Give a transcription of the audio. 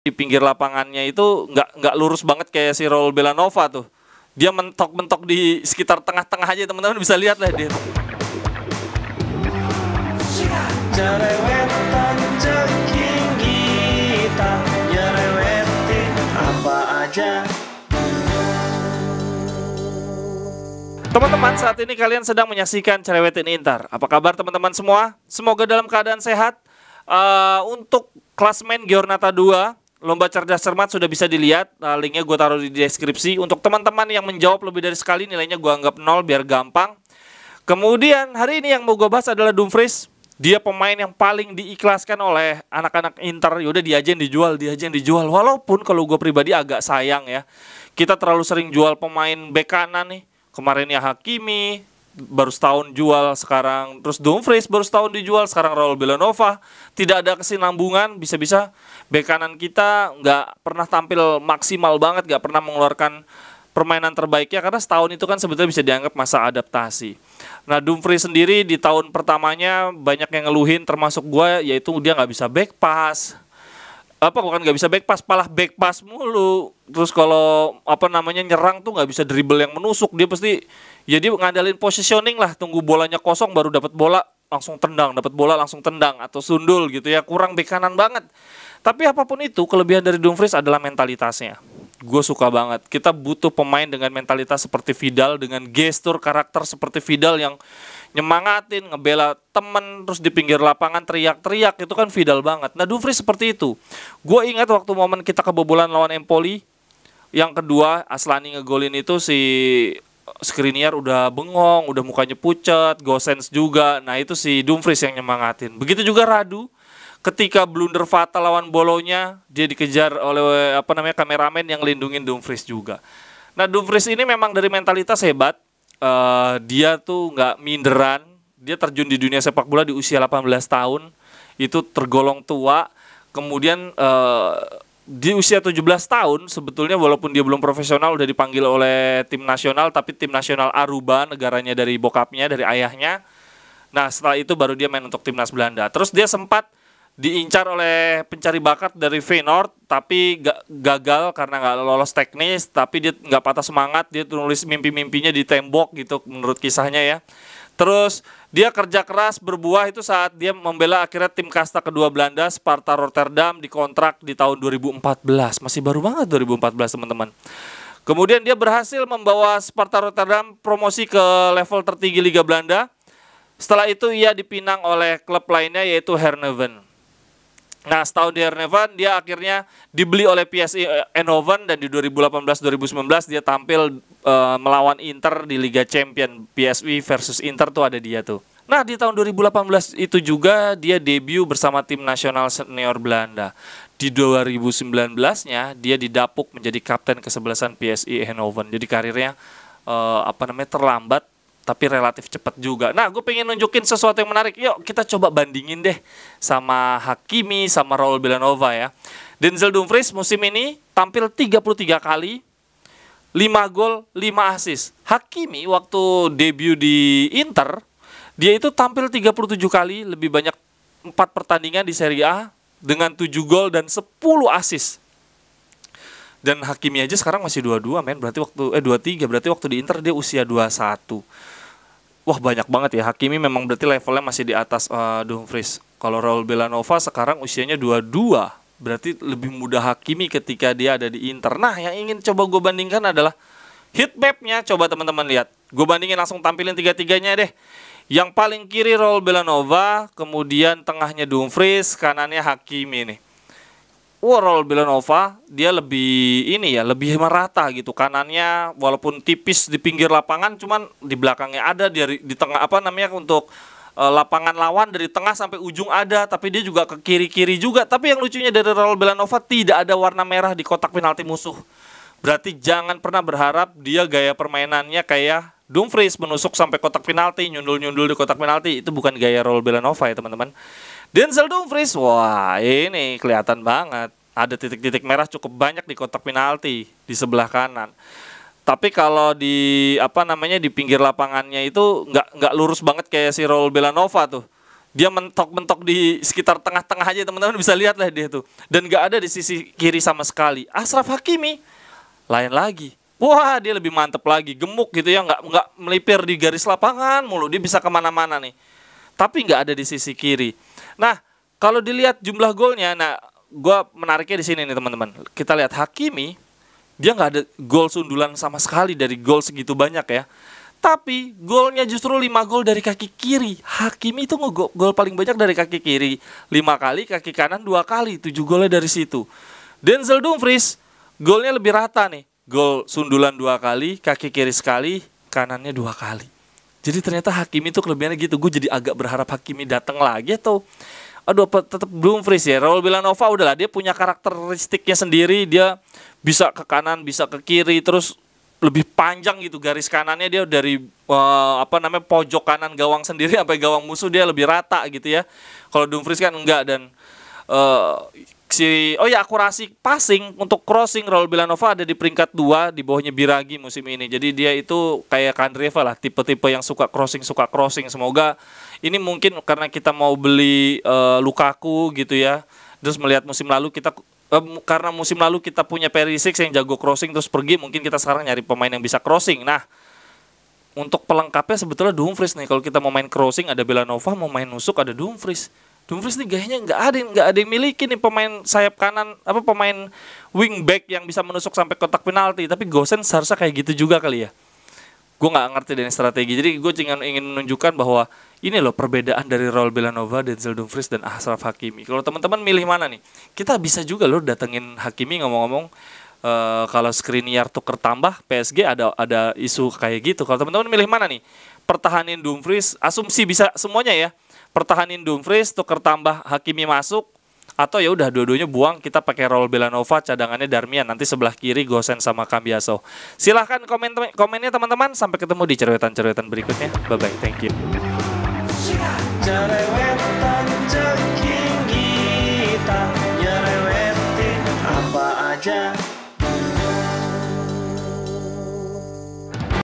di pinggir lapangannya itu nggak lurus banget kayak si Raul Belanova tuh. Dia mentok-mentok di sekitar tengah-tengah aja, teman-teman bisa lihat lah dia. Jerewetan ceking kita, nyerewetin apa aja. Teman-teman, saat ini kalian sedang menyaksikan Cerewetin Inter. Apa kabar teman-teman semua? Semoga dalam keadaan sehat. Untuk klasmen Giornata 2 Lomba Cerdas Cermat sudah bisa dilihat. Linknya gue taruh di deskripsi. Untuk teman-teman yang menjawab lebih dari sekali, nilainya gue anggap 0 biar gampang. Kemudian hari ini yang mau gue bahas adalah Dumfries. Dia pemain yang paling diikhlaskan oleh anak-anak Inter. Yaudah dia aja yang dijual. Walaupun kalau gue pribadi agak sayang ya, kita terlalu sering jual pemain bek kanan nih. Kemarin ya Hakimi baru setahun jual, sekarang terus Dumfries baru setahun dijual, sekarang Raul Belanova. Tidak ada kesinambungan, bisa-bisa bek kanan kita nggak pernah tampil maksimal banget, nggak pernah mengeluarkan permainan terbaiknya, karena setahun itu kan sebetulnya bisa dianggap masa adaptasi. Nah, Dumfries sendiri di tahun pertamanya banyak yang ngeluhin, termasuk gue, yaitu dia nggak bisa back pass. Bukan nggak bisa back pass, malah back pass mulu. Terus kalau nyerang tuh nggak bisa dribble yang menusuk, dia pasti ya dia ngandalin positioning lah, tunggu bolanya kosong baru dapat bola langsung tendang, dapat bola langsung tendang atau sundul gitu ya, kurang bek kanan banget. Tapi apapun itu, kelebihan dari Dumfries adalah mentalitasnya. Gue suka banget. Kita butuh pemain dengan mentalitas seperti Vidal, dengan gestur karakter seperti Vidal yang nyemangatin, ngebela temen, terus di pinggir lapangan teriak-teriak, itu kan Vidal banget. Nah, Dumfries seperti itu. Gue ingat waktu momen kita kebobolan lawan Empoli, yang kedua Aslani ngegolin itu, si Skriniar udah bengong, udah mukanya pucat, Gosens juga. Nah, itu si Dumfries yang nyemangatin. Begitu juga Radu. Ketika blunder fatal lawan Bolonya, dia dikejar oleh kameramen yang lindungin Dumfries juga. Nah, Dumfries ini memang dari mentalitas hebat. Dia tuh nggak minderan. Dia terjun di dunia sepak bola di usia 18 tahun. Itu tergolong tua. Kemudian di usia 17 tahun sebetulnya, walaupun dia belum profesional, udah dipanggil oleh tim nasional, tapi tim nasional Aruba, negaranya dari bokapnya, dari ayahnya. Nah, setelah itu baru dia main untuk timnas Belanda. Terus dia sempat diincar oleh pencari bakat dari Feyenoord, tapi gagal karena nggak lolos teknis. Tapi dia nggak patah semangat, dia tulis mimpi-mimpinya di tembok gitu menurut kisahnya ya. Terus dia kerja keras berbuah itu saat dia membela akhirnya tim kasta kedua Belanda, Sparta Rotterdam, dikontrak di tahun 2014. Masih baru banget 2014 teman-teman. Kemudian dia berhasil membawa Sparta Rotterdam promosi ke level tertinggi Liga Belanda. Setelah itu ia dipinang oleh klub lainnya yaitu Heerenveen. Nah, setahun di Heerenveen, dia akhirnya dibeli oleh PSV Eindhoven, dan di 2018-2019 dia tampil melawan Inter di Liga Champion. PSV versus Inter tuh ada dia tuh. Nah, di tahun 2018 itu juga dia debut bersama tim nasional senior Belanda. Di 2019-nya dia didapuk menjadi kapten kesebelasan PSV Eindhoven. Jadi karirnya terlambat tapi relatif cepat juga. Nah, gue pengen nunjukin sesuatu yang menarik. Yuk kita coba bandingin deh sama Hakimi, sama Raul Belanova ya. Denzel Dumfries musim ini tampil 33 kali, 5 gol, 5 assist. Hakimi waktu debut di Inter, dia itu tampil 37 kali, lebih banyak 4 pertandingan di Serie A dengan 7 gol dan 10 assist. Dan Hakimi aja sekarang masih 22 men, berarti 23, berarti waktu di Inter dia usia 21. Wah, banyak banget ya. Hakimi memang berarti levelnya masih di atas Dumfries. Kalau Raul Belanova sekarang usianya 22, berarti lebih muda Hakimi ketika dia ada di Inter. Nah, yang ingin coba gue bandingkan adalah heat map-nya. Coba teman-teman lihat. Gue bandingin, langsung tampilin tiga-tiganya deh. Yang paling kiri Raul Belanova, kemudian tengahnya Dumfries, kanannya Hakimi nih. Raul Belanova dia lebih lebih merata gitu. Kanannya walaupun tipis di pinggir lapangan, cuman di belakangnya ada, di tengah untuk lapangan lawan dari tengah sampai ujung ada, tapi dia juga ke kiri-kiri juga. Tapi yang lucunya dari Raul Belanova tidak ada warna merah di kotak penalti musuh. Berarti jangan pernah berharap dia gaya permainannya kayak Dumfries menusuk sampai kotak penalti, nyundul-nyundul di kotak penalti. Itu bukan gaya Raul Belanova ya teman-teman. Denzel Dumfries, wah ini kelihatan banget. Ada titik-titik merah cukup banyak di kotak penalti di sebelah kanan. Tapi kalau di di pinggir lapangannya itu nggak lurus banget kayak si Raul Belanova tuh. Dia mentok-mentok di sekitar tengah-tengah aja, teman-teman bisa lihat lah dia tuh. Dan gak ada di sisi kiri sama sekali. Achraf Hakimi lain lagi. Wah, dia lebih mantep lagi, gemuk gitu ya, nggak melipir di garis lapangan mulu, dia bisa kemana-mana nih. Tapi nggak ada di sisi kiri. Nah, kalau dilihat jumlah golnya, nah, gue menariknya di sini nih teman-teman. Kita lihat Hakimi, dia nggak ada gol sundulan sama sekali dari gol segitu banyak ya. Tapi golnya justru 5 gol dari kaki kiri. Hakimi itu gol paling banyak dari kaki kiri 5 kali, kaki kanan 2 kali, 7 golnya dari situ. Denzel Dumfries golnya lebih rata nih. Gol sundulan 2 kali, kaki kiri sekali, kanannya 2 kali. Jadi ternyata Hakimi itu kelebihannya gitu. Gue jadi agak berharap Hakimi datang lagi atau tetap Dumfries ya. Raul Villanova udahlah, dia punya karakteristiknya sendiri. Dia bisa ke kanan, bisa ke kiri, terus lebih panjang gitu garis kanannya, dia dari pojok kanan gawang sendiri sampai gawang musuh dia lebih rata gitu ya. Kalau Dumfries kan enggak. Dan akurasi passing untuk crossing Raul Villanova ada di peringkat 2 di bawahnya Biragi musim ini. Jadi dia itu kayak Kandreva lah, tipe-tipe yang suka crossing. Semoga ini mungkin karena kita mau beli Lukaku gitu ya. Terus melihat musim lalu karena musim lalu kita punya Perisic yang jago crossing terus pergi, mungkin kita sekarang nyari pemain yang bisa crossing. Nah, untuk pelengkapnya sebetulnya Dumfries nih. Kalau kita mau main crossing ada Villanova, mau main nusuk ada Dumfries. Dumfries nih gayanya nggak ada yang miliki nih pemain sayap kanan, pemain wingback yang bisa menusuk sampai kotak penalti. Tapi Gosens seharusnya kayak gitu juga kali ya. Gue nggak ngerti dari strategi. Jadi gue ingin menunjukkan bahwa ini loh perbedaan dari Raul Villanova, Denzel Dumfries, dan Achraf Hakimi. Kalau teman-teman milih mana nih? Kita bisa juga loh datengin Hakimi, ngomong-ngomong. Kalau Skriniar tuker tambah, PSG ada isu kayak gitu. Kalau teman-teman milih mana nih? Pertahanin Dumfries, asumsi bisa semuanya ya. Pertahanin Dumfries, tuker tambah Hakimi masuk, atau ya udah dua-duanya buang, kita pakai Raul Villanova, cadangannya Darmian, nanti sebelah kiri Gosens sama Cambiaso. Silahkan komennya teman-teman. Sampai ketemu di cerewetan berikutnya. Bye bye, thank you. Cerewetan ceking kita, nyerewetin apa aja.